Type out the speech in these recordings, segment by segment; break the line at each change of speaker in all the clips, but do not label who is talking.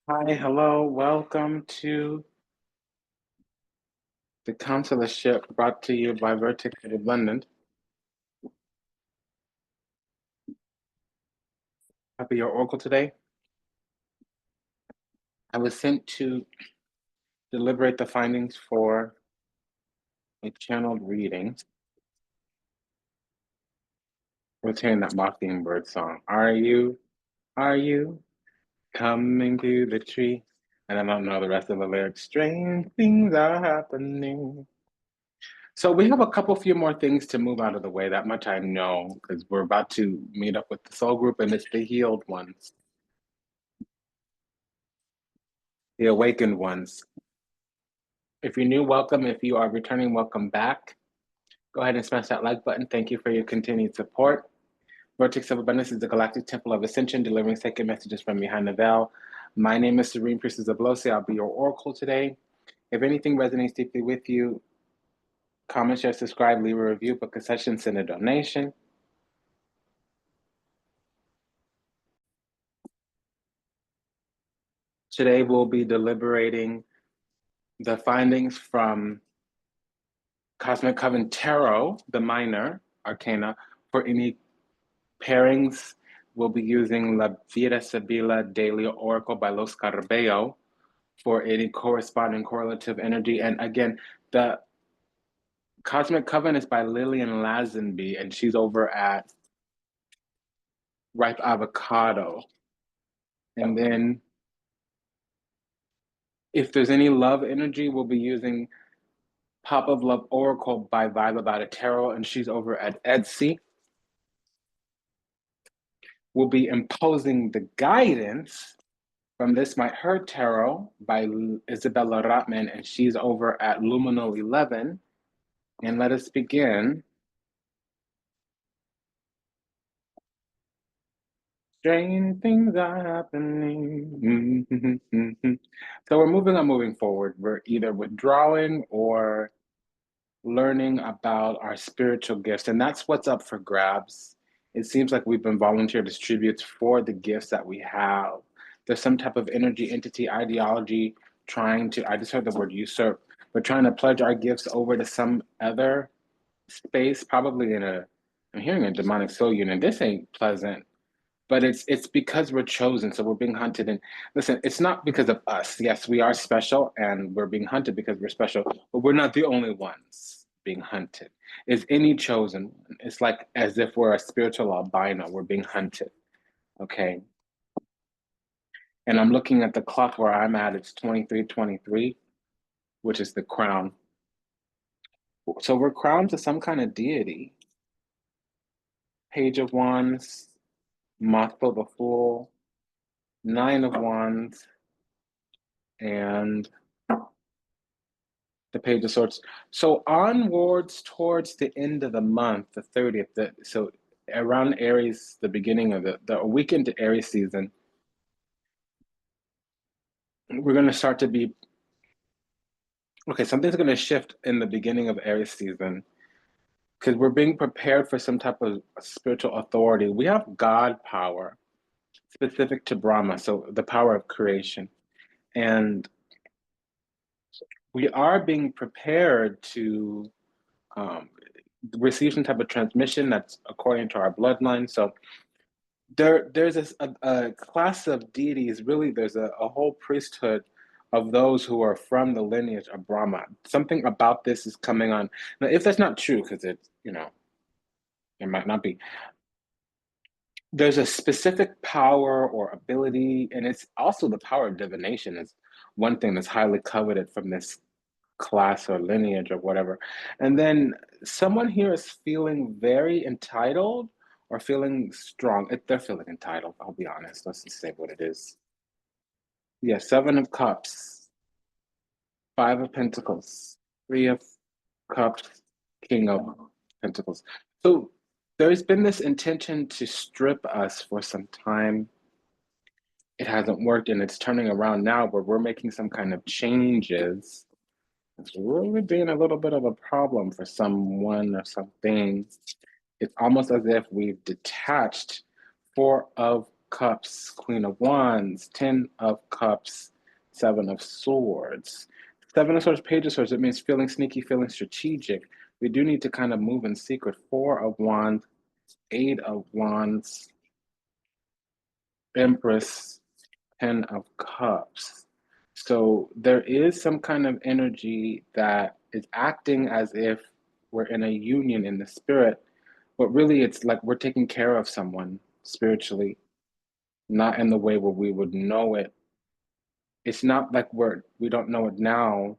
Hi, hello, welcome to the Consularship brought to you by Vertex of London. I'll be your oracle today. I was sent to deliberate the findings for a channeled reading. I was hearing that mockingbird song. Are you coming to the tree? And I don't know the rest of the lyrics. Strange things are happening. So we have a few more things to move out of the way. That much I know, because we're about to meet up with the soul group, and it's the healed ones, the awakened ones. If you're new, welcome. If you are returning, welcome back. Go ahead and smash that like button. Thank you for your continued support. Vertex of Abundance is the galactic temple of ascension, delivering sacred messages from behind the veil. My name is Serene Priestess Abossi. I'll be your oracle today. If anything resonates deeply with you, comment, share, subscribe, leave a review, book a session, send a donation. Today we'll be deliberating the findings from Cosmic Coven Tarot, the minor arcana, for any pairings. We'll be using La Vida Sibila Daily Oracle by Los Carabello for any corresponding correlative energy. And again, the Cosmic Coven is by Lillian Lazenby, and she's over at Ripe Avocado. And then if there's any love energy, we'll be using Pop of Love Oracle by Vibe About a Tarot, and she's over at Etsy. We'll be imposing the guidance from This Might Hurt Tarot by Isabella Rotman, and she's over at Luminal 11. And let us begin. Strange things are happening. So we're moving forward. We're either withdrawing or learning about our spiritual gifts, and that's what's up for grabs. It seems like we've been volunteer distributes for the gifts that we have. There's some type of energy, entity, ideology trying to, I just heard the word usurp, but trying to pledge our gifts over to some other space, probably I'm hearing a demonic soul union. This ain't pleasant, but it's because we're chosen, so we're being hunted. And listen, it's not because of us. Yes, we are special and we're being hunted because we're special, but we're not the only ones being hunted. Is any chosen one. It's like as if we're a spiritual albino, we're being hunted. Okay. And I'm looking at the clock where I'm at, it's 23:23, which is the crown. So we're crowned to some kind of deity. Page of Wands, Mothful the Fool, Nine of Wands, and the Page of Swords. So onwards towards the end of the month, the 30th, so around Aries, the beginning of the week into Aries season, we're going to start to be, okay, something's going to shift in the beginning of Aries season because we're being prepared for some type of spiritual authority. We have God power specific to Brahma, so the power of creation. And we are being prepared to receive some type of transmission that's according to our bloodline. So there's a class of deities. Really, there's a whole priesthood of those who are from the lineage of Brahma. Something about this is coming on. Now, if that's not true, because it's, it might not be, there's a specific power or ability, and it's also the power of divination is one thing that's highly coveted from this class or lineage or whatever. And then someone here is feeling very entitled or feeling strong. They're feeling entitled, I'll be honest. Let's just say what it is. Yeah, Seven of Cups, Five of Pentacles, Three of Cups, King of Pentacles. So there's been this intention to strip us for some time. It hasn't worked, and it's turning around now where we're making some kind of changes. It's really being a little bit of a problem for someone or something. It's almost as if we've detached Four of Cups, Queen of Wands, 10 of Cups, 7 of Swords. 7 of Swords, Page of Swords, it means feeling sneaky, feeling strategic. We do need to kind of move in secret. 4 of Wands, 8 of Wands, Empress, 10 of Cups. So there is some kind of energy that is acting as if we're in a union in the spirit, but really it's like we're taking care of someone spiritually, not in the way where we would know it. It's not like we don't know it now,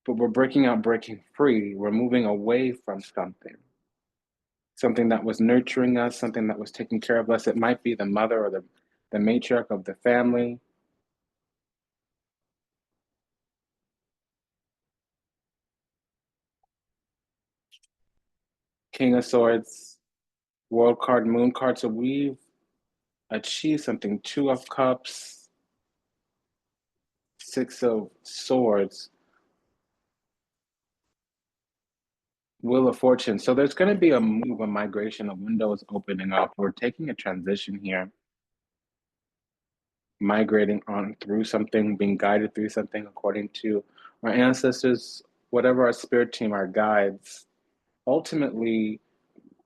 but we're breaking out, breaking free. We're moving away from something that was nurturing us, something that was taking care of us. It might be the mother or the matriarch of the family. King of Swords, World card, Moon card. So we've achieved something. 2 of Cups, 6 of Swords, Wheel of Fortune. So there's going to be a move, a migration, a window is opening up. We're taking a transition here, migrating on through something, being guided through something according to our ancestors, whatever our spirit team, our guides. Ultimately,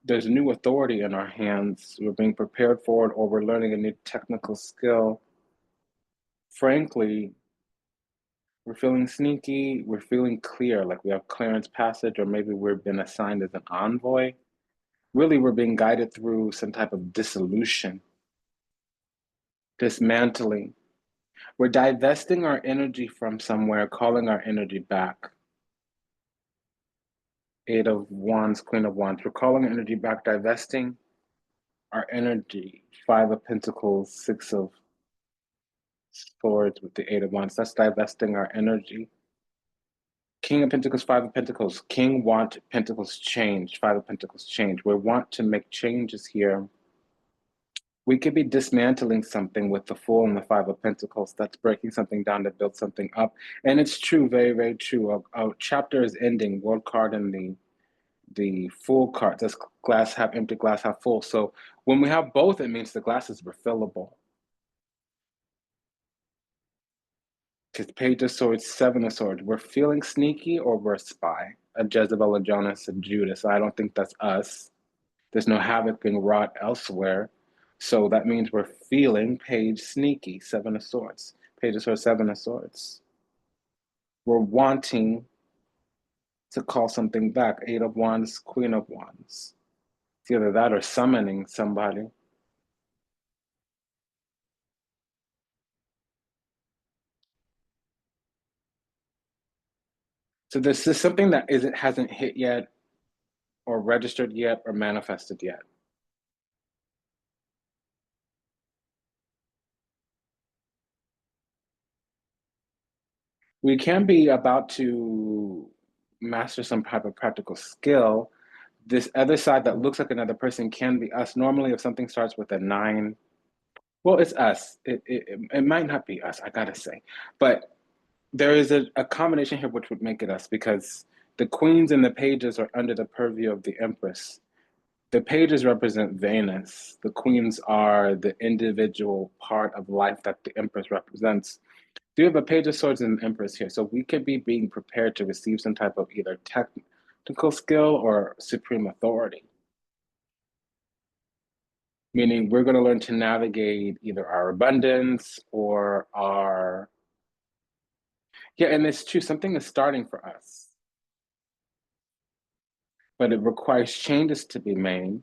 there's a new authority in our hands. We're being prepared for it, or we're learning a new technical skill. Frankly, we're feeling sneaky, we're feeling clear, like we have clearance passage, or maybe we've been assigned as an envoy. Really, we're being guided through some type of dissolution, dismantling. We're divesting our energy from somewhere, calling our energy back. 8 of Wands, Queen of Wands. We're calling our energy back, divesting our energy. 5 of Pentacles, 6 of Swords with the 8 of Wands. That's divesting our energy. King of Pentacles, 5 of Pentacles. King want Pentacles change, 5 of Pentacles change. We want to make changes here. We could be dismantling something with the Fool and the 5 of Pentacles. That's breaking something down to build something up. And it's true, very, very true. A chapter is ending, World card and the Fool card. That's glass half empty, glass half full. So when we have both, it means the glass is refillable. Because Page of Swords, 7 of Swords. We're feeling sneaky or we're a spy. A Jezebel, a Jonas, a Judas. I don't think that's us. There's no havoc being wrought elsewhere. So that means we're feeling Page sneaky, 7 of Swords. Page of Swords, 7 of Swords. We're wanting to call something back. 8 of Wands, Queen of Wands. It's either that or summoning somebody. So this is something that hasn't hit yet, or registered yet, or manifested yet. We can be about to master some type of practical skill. This other side that looks like another person can be us. Normally, if something starts with a 9, well, it's us. It might not be us, I gotta say. But there is a combination here which would make it us, because the queens and the pages are under the purview of the Empress. The pages represent Venus. The queens are the individual part of life that the Empress represents. Do you have a Page of Swords and an Empress here? So we could be being prepared to receive some type of either technical skill or supreme authority. Meaning we're going to learn to navigate either our abundance or our, yeah, and it's true, something is starting for us, but it requires changes to be made,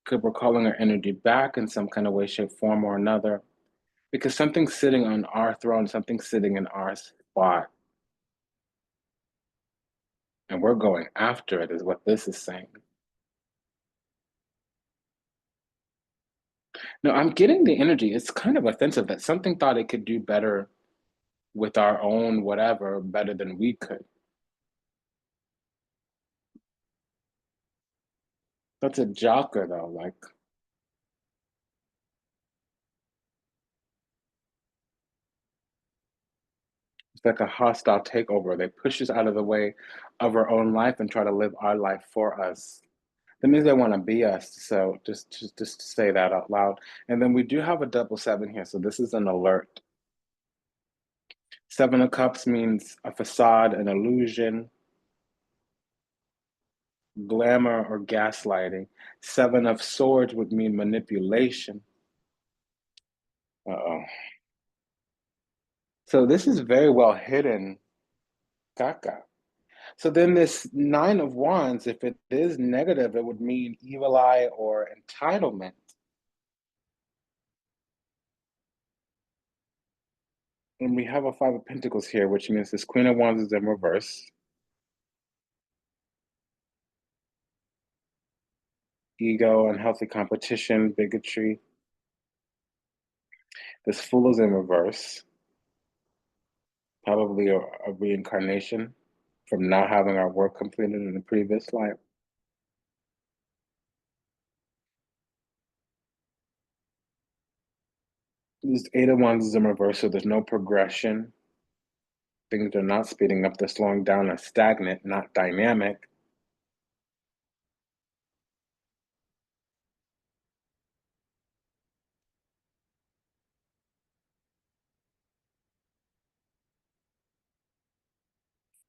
because we're calling our energy back in some kind of way, shape, form, or another, because something's sitting on our throne, something's sitting in our spot, and we're going after it, is what this is saying. No, I'm getting the energy. It's kind of offensive that something thought it could do better with our own whatever better than we could. That's a jocker though, like it's like a hostile takeover. They push us out of the way of our own life and try to live our life for us. That means they want to be us. So just to say that out loud. And then we do have a double seven here. So this is an alert. Seven of Cups means a facade, an illusion, glamour, or gaslighting. Seven of Swords would mean manipulation. Uh-oh. So this is very well hidden, Kaka. So then this Nine of Wands, if it is negative, it would mean evil eye or entitlement. And we have a Five of Pentacles here, which means this Queen of Wands is in reverse. Ego, unhealthy competition, bigotry. This Fool is in reverse. Probably a reincarnation from not having our work completed in the previous life. This Eight of Wands is in reverse, so there's no progression. Things are not speeding up, they're slowing down, are stagnant, not dynamic.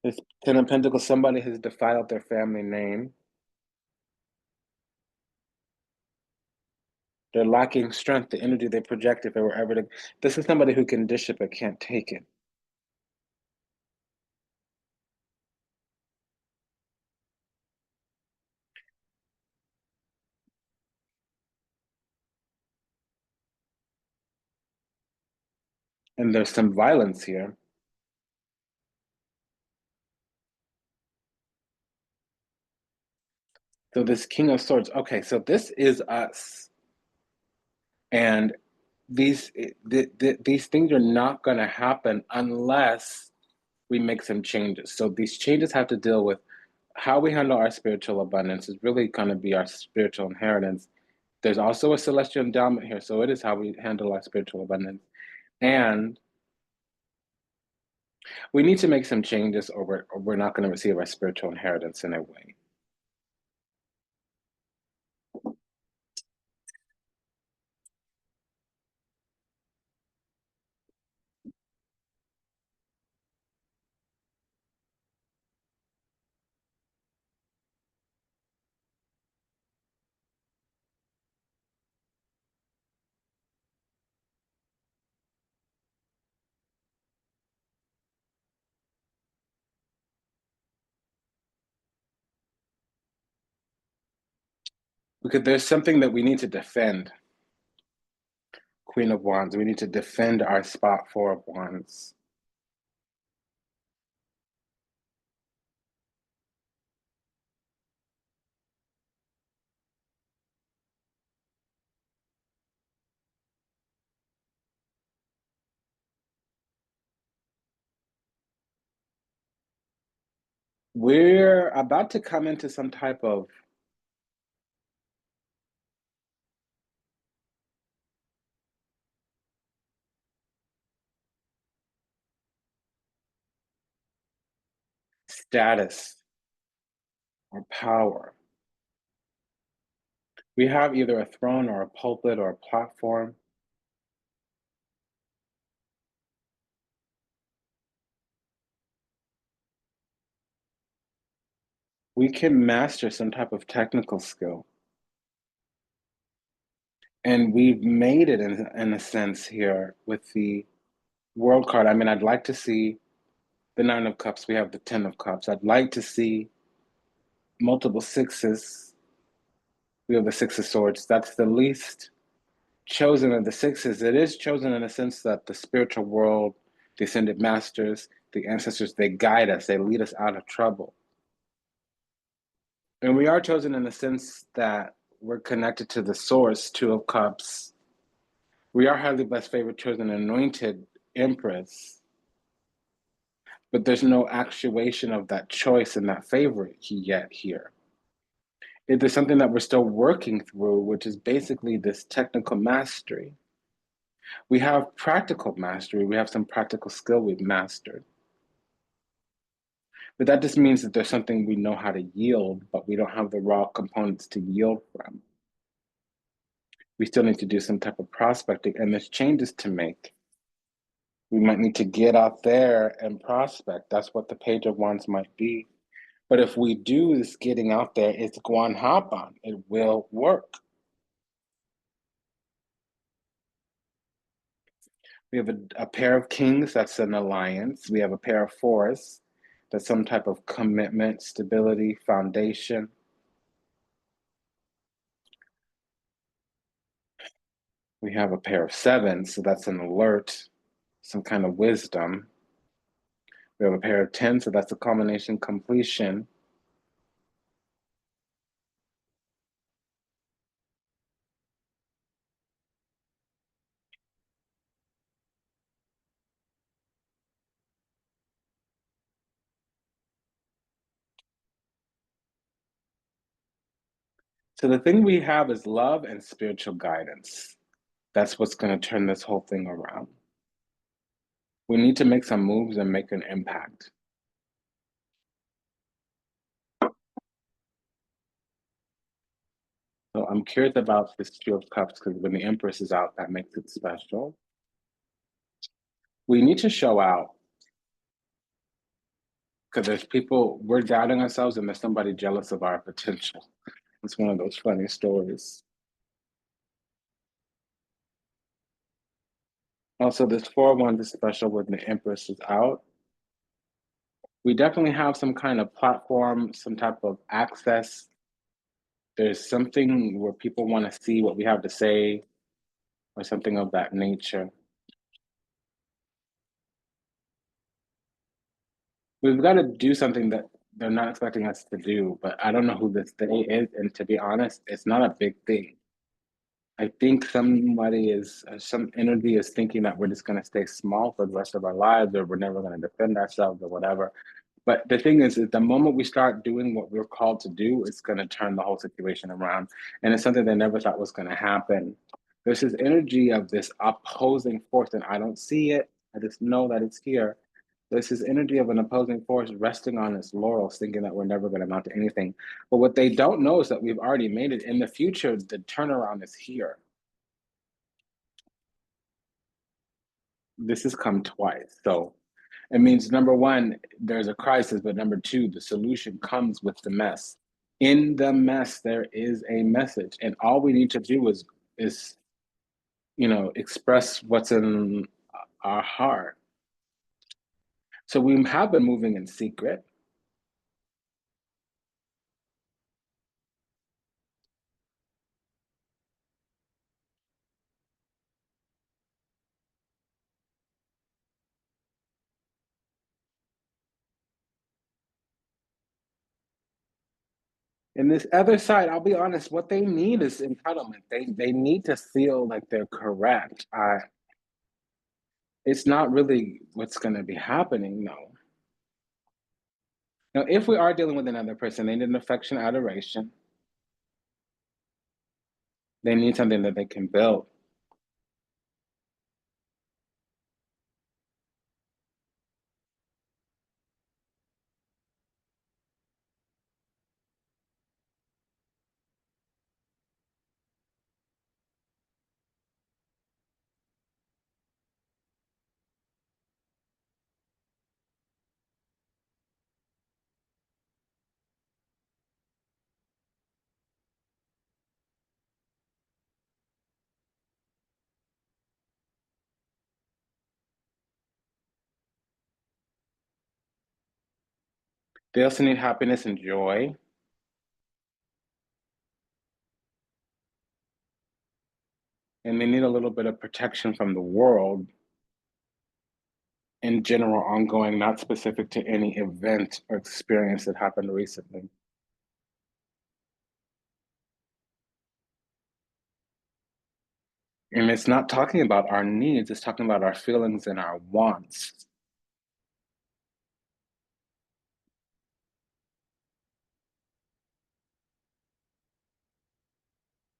This Ten of Pentacles, somebody has defiled their family name. They're lacking strength, the energy they project if they were ever to. This is somebody who can dish it but can't take it. And there's some violence here. So this King of Swords, okay, so this is us. And these these things are not going to happen unless we make some changes. So these changes have to deal with how we handle our spiritual abundance is really going to be our spiritual inheritance. There's also a celestial endowment here, so it is how we handle our spiritual abundance. And we need to make some changes or we're not going to receive our spiritual inheritance in a way. Because there's something that we need to defend. Queen of Wands, we need to defend our spot, Four of Wands. We're about to come into some type of status or power. We have either a throne or a pulpit or a platform. We can master some type of technical skill. And we've made it in a sense here with the World card. I mean, I'd like to see the Nine of Cups. We have the Ten of Cups. I'd like to see multiple sixes. We have the Six of Swords. That's the least chosen of the sixes. It is chosen in a sense that the spiritual world, the ascended masters, the ancestors, they guide us, they lead us out of trouble. And we are chosen in the sense that we're connected to the source, Two of Cups. We are highly blessed, favored, chosen, anointed empress. But there's no actuation of that choice and that favor yet here. There's something that we're still working through, which is basically this technical mastery. We have practical mastery. We have some practical skill we've mastered. But that just means that there's something we know how to yield, but we don't have the raw components to yield from. We still need to do some type of prospecting, and there's changes to make. We might need to get out there and prospect. That's what the Page of Wands might be. But if we do this getting out there, it's going hop on. It will work. We have a pair of kings, that's an alliance. We have a pair of fours, that's some type of commitment, stability, foundation. We have a pair of sevens, so that's an alert, some kind of wisdom. We have a pair of 10, so that's a culmination, completion. So the thing we have is love and spiritual guidance. That's what's going to turn this whole thing around. We need to make some moves and make an impact. So I'm curious about this Two of Cups because when the Empress is out, that makes it special. We need to show out because there's people, we're doubting ourselves and there's somebody jealous of our potential. It's one of those funny stories. Also, this 4-1 is special when the Empress is out. We definitely have some kind of platform, some type of access. There's something where people want to see what we have to say or something of that nature. We've got to do something that they're not expecting us to do, but I don't know who this they is. And to be honest, it's not a big thing. I think somebody is, some energy is thinking that we're just going to stay small for the rest of our lives or we're never going to defend ourselves or whatever. But the thing is the moment we start doing what we're called to do, it's going to turn the whole situation around. And it's something they never thought was going to happen. There's this energy of this opposing force, and I don't see it. I just know that it's here. There's this energy of an opposing force resting on its laurels, thinking that we're never going to amount to anything. But what they don't know is that we've already made it. In the future, the turnaround is here. This has come twice. So it means number one, there's a crisis, but number two, the solution comes with the mess. In the mess, there is a message, and all we need to do is express what's in our heart. So we have been moving in secret. And this other side, I'll be honest, what they need is entitlement. They need to feel like they're correct. It's not really what's going to be happening, no. Now, if we are dealing with another person, they need an affection, adoration. They need something that they can build. They also need happiness and joy, and they need a little bit of protection from the world in general, ongoing, not specific to any event or experience that happened recently. And it's not talking about our needs, it's talking about our feelings and our wants.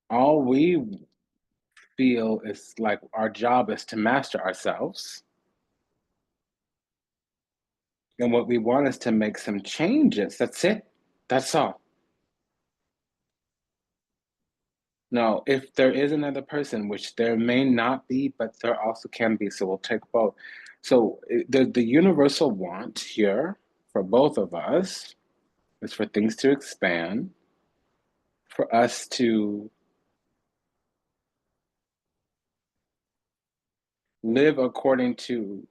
All we feel is like our job is to master ourselves And what we want is to make some changes. That's it. That's all. No, if there is another person, which there may not be, but there also can be, so we'll take both. So the universal want here for both of us is for things to expand, for us to live according to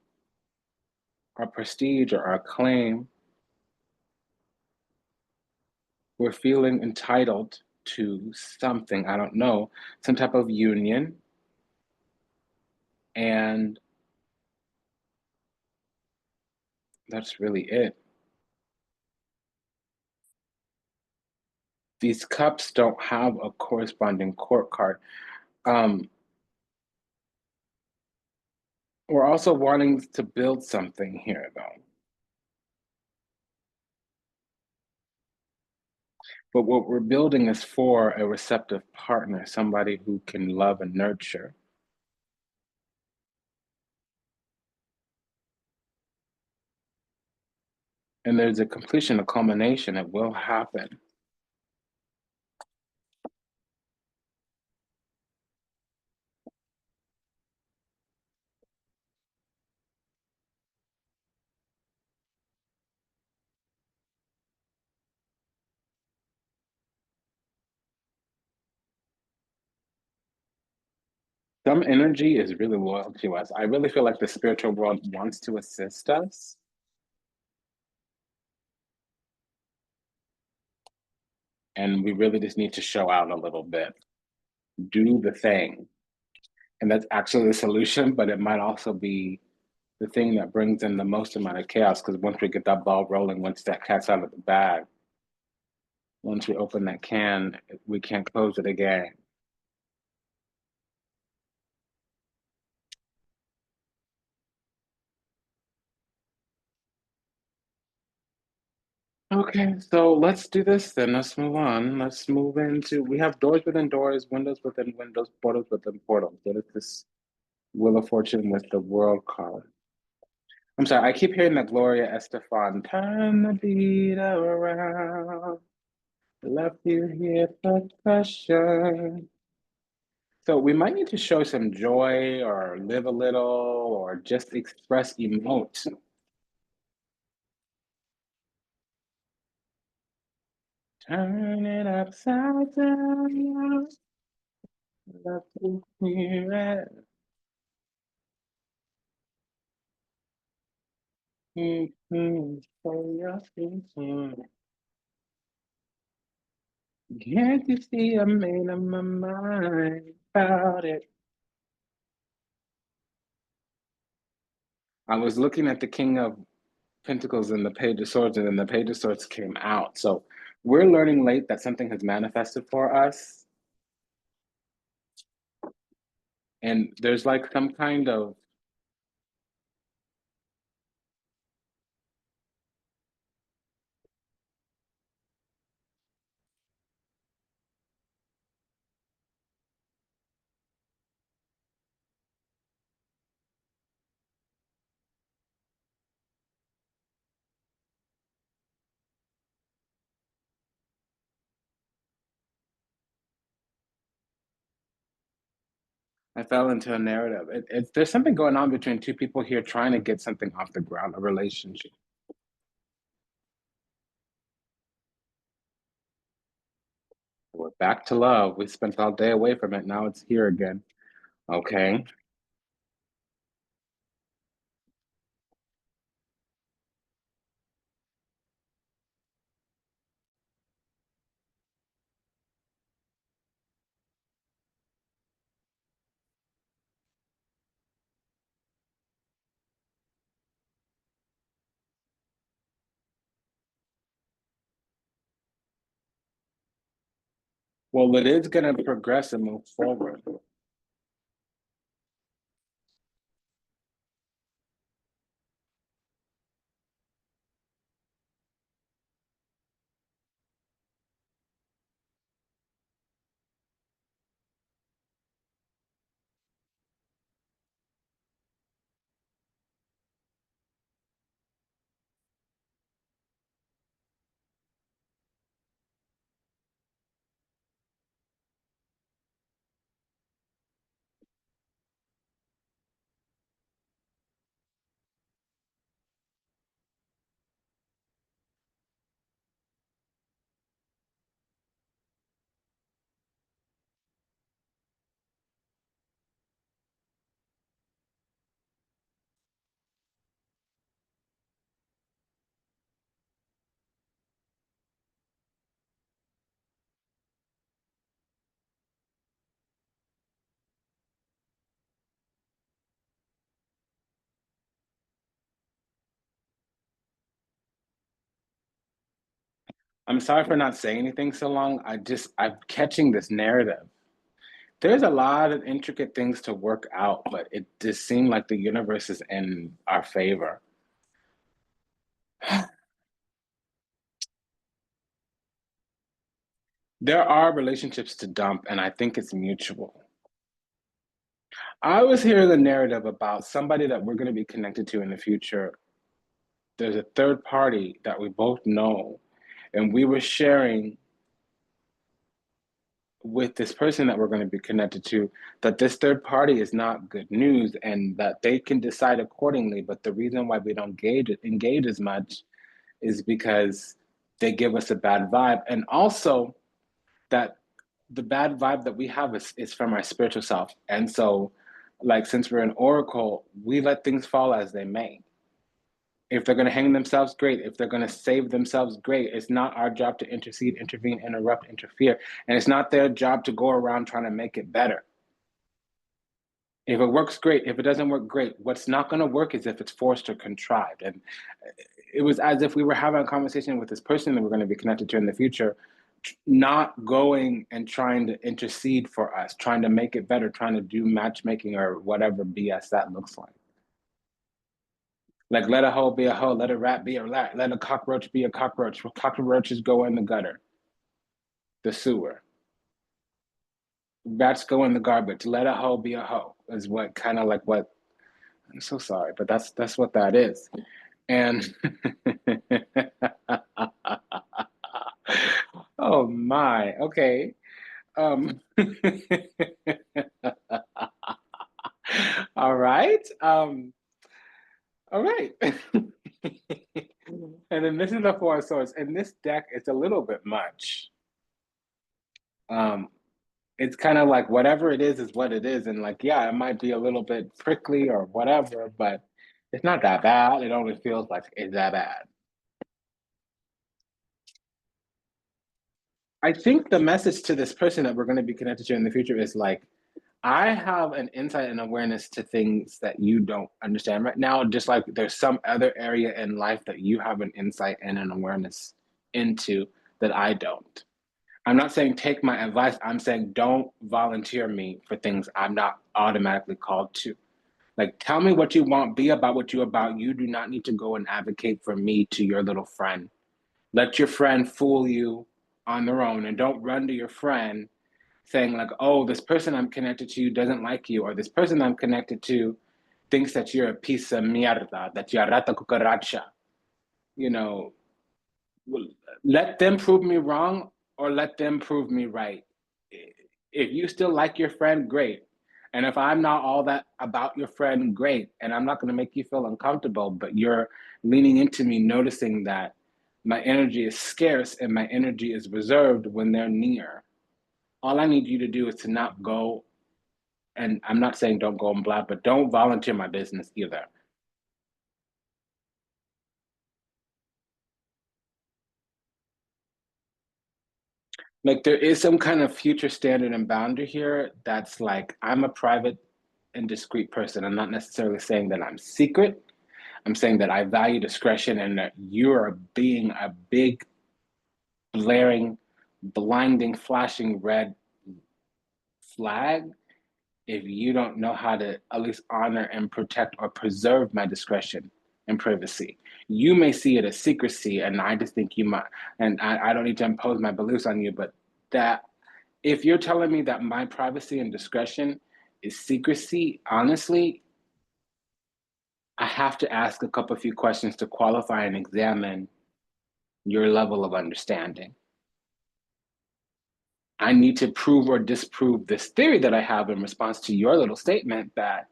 our prestige or our claim. We're feeling entitled to something, I don't know, some type of union. And that's really it. These cups don't have a corresponding court card. Um, we're also wanting to build something here, though. But what we're building is for a receptive partner, somebody who can love and nurture. And there's a completion, a culmination. It will happen. Some energy is really loyal to us. I really feel like the spiritual world wants to assist us. And we really just need to show out a little bit, do the thing. And that's actually the solution, but it might also be the thing that brings in the most amount of chaos because once we get that ball rolling, once that cat's out of the bag, once we open that can, we can't close it again. Okay, so let's do this then. Let's move on. Let's move into, we have doors within doors, windows within windows, portals within portals. What is this Wheel of Fortune with the World card? I'm sorry, I keep hearing that Gloria Estefan, turn the beat around, left you here for pressure. So we might need to show some joy or live a little or just express emote. Turn it upside down, left you here. For your future. Can't you see I made up my mind about it? I was looking at the King of Pentacles and the Page of Swords, and then the Page of Swords came out. So we're learning late that something has manifested for us. And there's like some kind of, I fell into a narrative. There's something going on between two people here trying to get something off the ground, a relationship. We're back to love. We spent all day away from it. Now it's here again. Okay. Well, it is going to progress and move forward. I'm sorry for not saying anything so long. I'm catching this narrative. There's a lot of intricate things to work out, but it just seemed like the universe is in our favor. There are relationships to dump, and I think it's mutual. I was hearing a narrative about somebody that we're going to be connected to in the future. There's a third party that we both know, and we were sharing with this person that we're going to be connected to that this third party is not good news and that they can decide accordingly. But the reason why we don't engage as much is because they give us a bad vibe. And also that the bad vibe that we have is from our spiritual self. And so, like, since we're an oracle, we let things fall as they may. If they're going to hang themselves, great. If they're going to save themselves, great. It's not our job to intercede, intervene, interrupt, interfere. And it's not their job to go around trying to make it better. If it works, great. If it doesn't work, great. What's not going to work is if it's forced or contrived. And it was as if we were having a conversation with this person that we're going to be connected to in the future, not going and trying to intercede for us, trying to make it better, trying to do matchmaking or whatever BS that looks like. Like, let a hoe be a hoe, let a rat be a rat, let a cockroach be a cockroach. Cockroaches go in the gutter, the sewer. Rats go in the garbage. Let a hoe be a hoe is what kind of like what. I'm so sorry, but that's what that is. And oh my, okay. Um, all right. All right. And then this is the Four of Swords. And this deck, it's a little bit much. Um, it's kind of like whatever it is what it is. And like, yeah, it might be a little bit prickly or whatever, but it's not that bad. It only feels like it's that bad. I think the message to this person that we're going to be connected to in the future is like, I have an insight and awareness to things that you don't understand right now, just like there's some other area in life that you have an insight and an awareness into that I don't. I'm not saying take my advice. I'm saying don't volunteer me for things I'm not automatically called to. Like, tell me what you want, be about what you're about. You do not need to go and advocate for me to your little friend. Let your friend fool you on their own and don't run to your friend saying like, oh, this person I'm connected to doesn't like you, or this person I'm connected to thinks that you're a piece of mierda, that you're rata cucaracha. You know, let them prove me wrong or let them prove me right. If you still like your friend, great. And if I'm not all that about your friend, great. And I'm not going to make you feel uncomfortable, but you're leaning into me, noticing that my energy is scarce and my energy is reserved when they're near. All I need you to do is to not go, and I'm not saying don't go and blab, but don't volunteer my business either. Like there is some kind of future standard and boundary here that's like I'm a private and discreet person. I'm not necessarily saying that I'm secret. I'm saying that I value discretion and that you're being a big, blaring, blinding, flashing red flag if you don't know how to at least honor and protect or preserve my discretion and privacy. You may see it as secrecy, and I just think you might, and I don't need to impose my beliefs on you, but that if you're telling me that my privacy and discretion is secrecy, honestly, I have to ask a couple few questions to qualify and examine your level of understanding. I need to prove or disprove this theory that I have in response to your little statement that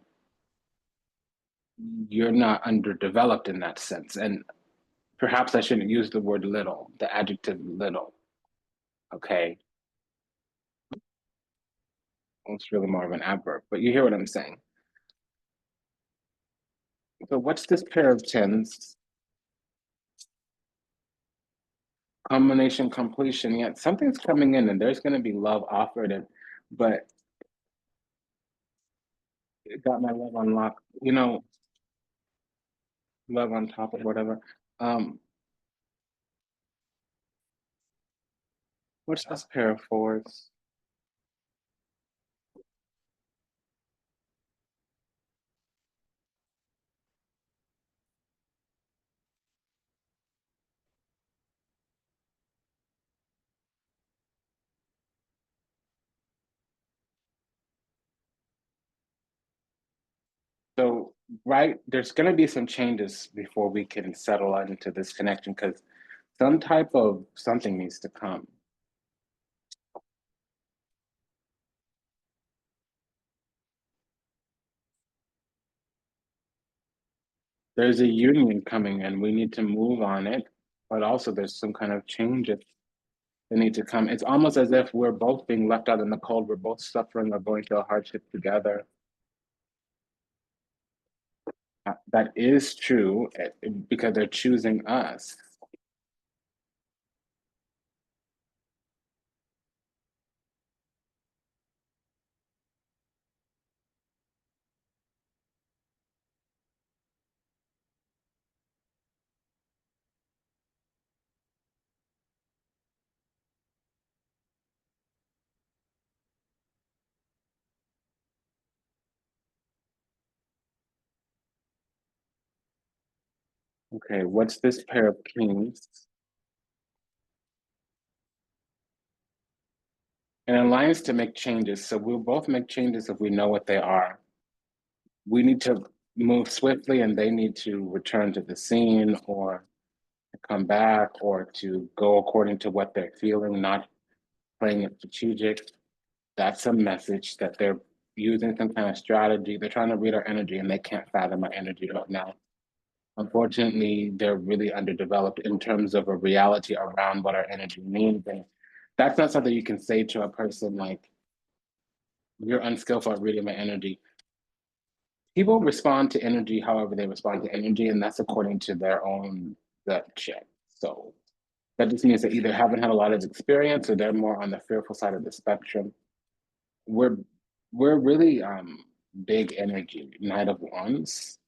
you're not underdeveloped in that sense. And perhaps I shouldn't use the word little, the adjective little. Okay. It's really more of an adverb, but you hear what I'm saying. So what's this pair of tens? Combination completion. Yet something's coming in and there's gonna be love offered and but it got my love unlocked, love on top of whatever. Um What's this pair of fours? So, right, there's going to be some changes before we can settle into this connection because some type of something needs to come. There's a union coming and we need to move on it, but also there's some kind of changes that need to come. It's almost as if we're both being left out in the cold. We're both suffering or going through a hardship together. That is true because they're choosing us. Okay, what's this pair of kings? An alliance to make changes. So we'll both make changes if we know what they are. We need to move swiftly and they need to return to the scene or come back or to go according to what they're feeling, not playing it strategic. That's a message that they're using some kind of strategy. They're trying to read our energy and they can't fathom our energy right now. Unfortunately, they're really underdeveloped in terms of a reality around what our energy means. And that's not something you can say to a person like, you're unskillful at reading my energy. People respond to energy however they respond to energy, and that's according to their own gut check. So that just means they either haven't had a lot of experience or they're more on the fearful side of the spectrum. We're we're really big energy, Knight of Wands,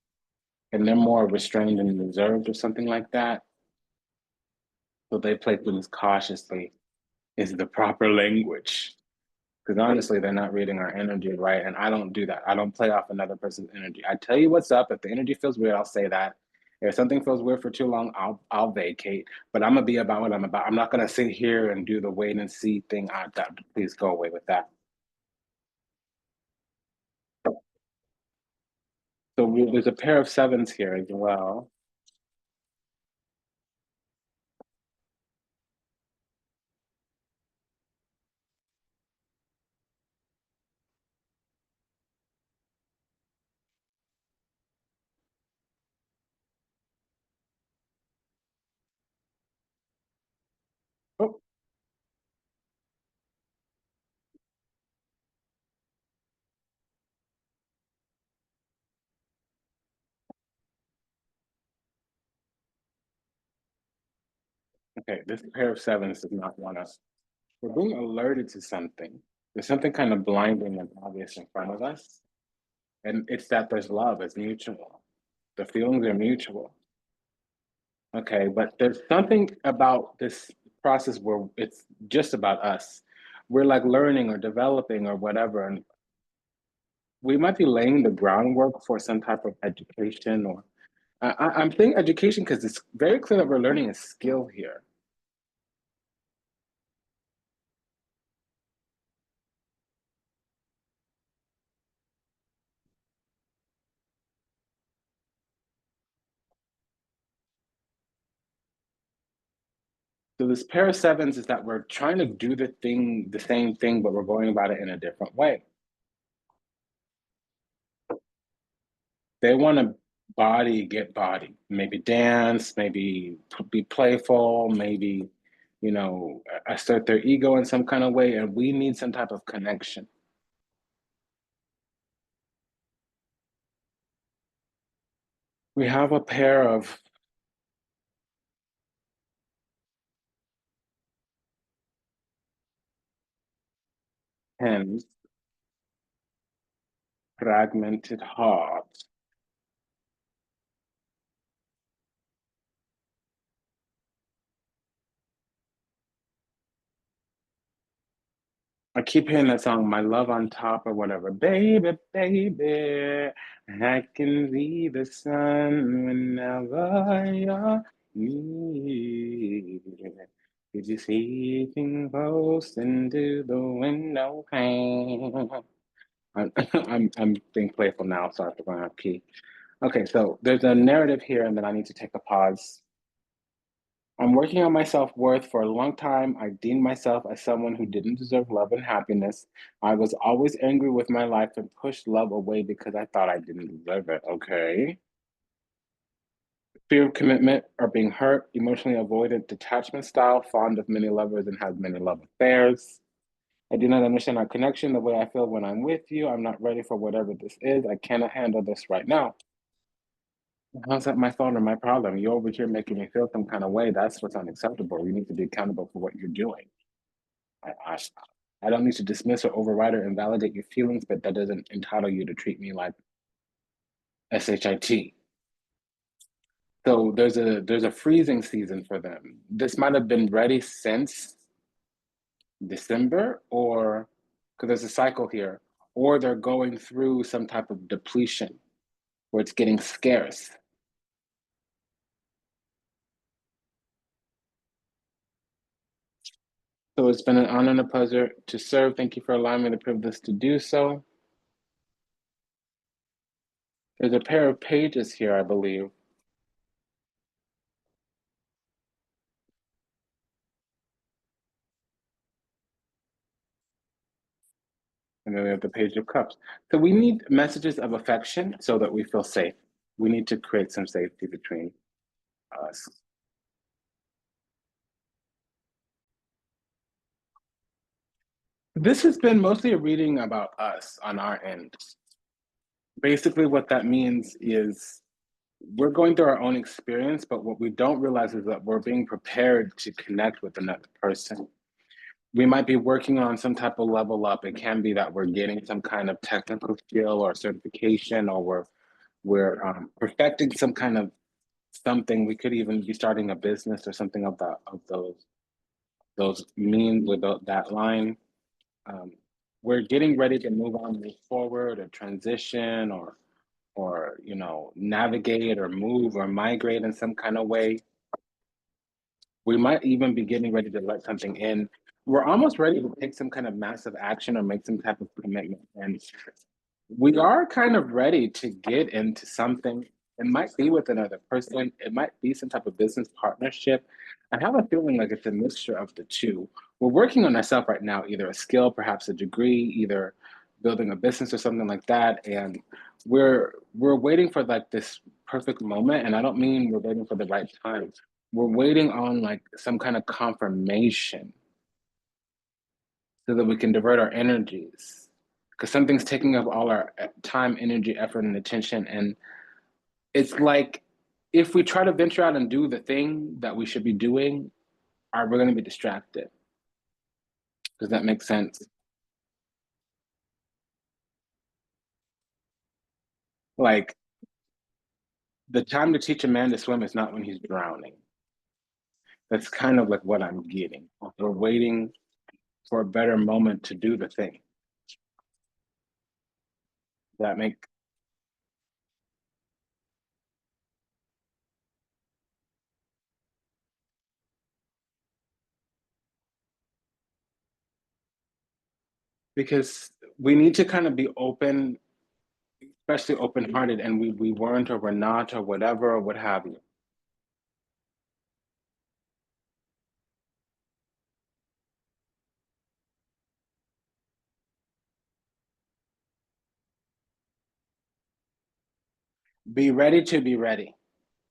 and they're more restrained and reserved or something like that. So they play things cautiously is the proper language. Because honestly, they're not reading our energy right. And I don't do that. I don't play off another person's energy. I tell you what's up. If the energy feels weird, I'll say that. If something feels weird for too long, I'll vacate. But I'm gonna be about what I'm about. I'm not gonna sit here and do the wait and see thing. Please go away with that. So there's a pair of sevens here as well. Oh, okay. This pair of sevens does not want us. We're being alerted to something. There's something kind of blinding and obvious in front of us. And it's that there's love, it's mutual. The feelings are mutual. Okay, but there's something about this process where it's just about us. We're like learning or developing or whatever, and we might be laying the groundwork for some type of education or I'm saying education because it's very clear that we're learning a skill here. So this pair of sevens is that we're trying to do the same thing, but we're going about it in a different way. They want to get body, maybe dance, maybe be playful, maybe, assert their ego in some kind of way. And we need some type of connection. We have a pair of pens, fragmented heart. I keep hearing that song, My Love on Top or whatever. Baby, baby, I can be the sun whenever you're near. Did you see things close into the window pane? I'm being playful now, sorry for going off key. Okay, so there's a narrative here, and then I need to take a pause. I'm working on my self-worth. For a long time, I deemed myself as someone who didn't deserve love and happiness. I was always angry with my life and pushed love away because I thought I didn't deserve it. Okay. Fear of commitment or being hurt, emotionally avoidant detachment style, fond of many lovers and has many love affairs. I do not understand our connection the way I feel when I'm with you. I'm not ready for whatever this is. I cannot handle this right now. How's that my fault or my problem? You're over here making me feel some kind of way. That's what's unacceptable. You need to be accountable for what you're doing. I, I, I don't need to dismiss or override or invalidate your feelings, but that doesn't entitle you to treat me like shit. So there's a freezing season for them. This might have been ready since December, or because there's a cycle here, or they're going through some type of depletion where it's getting scarce. So it's been an honor and a pleasure to serve. Thank you for allowing me the privilege to do so. There's a pair of pages here, I believe. And then we have the Page of Cups. So we need messages of affection so that we feel safe. We need to create some safety between us. This has been mostly a reading about us on our end. Basically, what that means is we're going through our own experience, but what we don't realize is that we're being prepared to connect with another person. We might be working on some type of level up. It can be that we're getting some kind of technical skill or certification, or we're perfecting some kind of something. We could even be starting a business or something of those mean with that line. Um, we're getting ready to move on, move forward, or transition, or navigate or move or migrate in some kind of way. We might even be getting ready to let something in. We're almost ready to take some kind of massive action or make some type of commitment. And we are kind of ready to get into something. It might be with another person, it might be some type of business partnership. I have a feeling like it's a mixture of the two. We're working on ourselves right now, either a skill, perhaps a degree, either building a business or something like that. And we're waiting for like this perfect moment. And I don't mean we're waiting for the right time. We're waiting on like some kind of confirmation so that we can divert our energies, because something's taking up all our time, energy, effort, and attention. And it's like if we try to venture out and do the thing that we should be doing, are we going to be distracted? Does that make sense? Like the time to teach a man to swim is not when he's drowning. That's kind of like what I'm getting. We're waiting for a better moment to do the thing. That make Because we need to kind of be open, especially open-hearted, and we weren't or we're not or whatever or what have you. Be ready to be ready.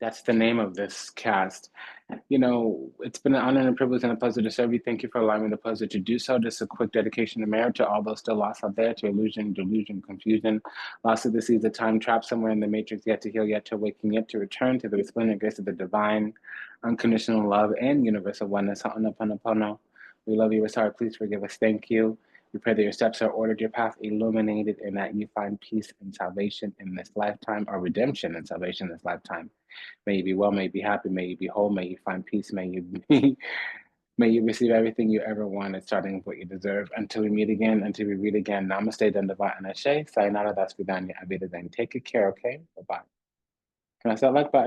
That's the name of this cast. It's been an honor and a privilege and a pleasure to serve you. Thank you for allowing me the pleasure to do so. Just a quick dedication to merit to all those still lost out there, to illusion, delusion, confusion, lost of the seeds of time, trapped somewhere in the matrix, yet to heal, yet to awaken, yet to return to the resplendent grace of the divine, unconditional love, and universal oneness. Ho'oponopono. We love you. We're sorry. Please forgive us. Thank you. We pray that your steps are ordered, your path illuminated, and that you find peace and salvation in this lifetime, or redemption and salvation in this lifetime. May you be well, may you be happy, may you be whole, may you find peace, may you be May you receive everything you ever wanted, starting with what you deserve. Until we meet again, until we read again, namaste, dandava, and ashe. Sayonara, das vidanya, avida, then. Take good care, okay? Bye-bye. Can I say it like that?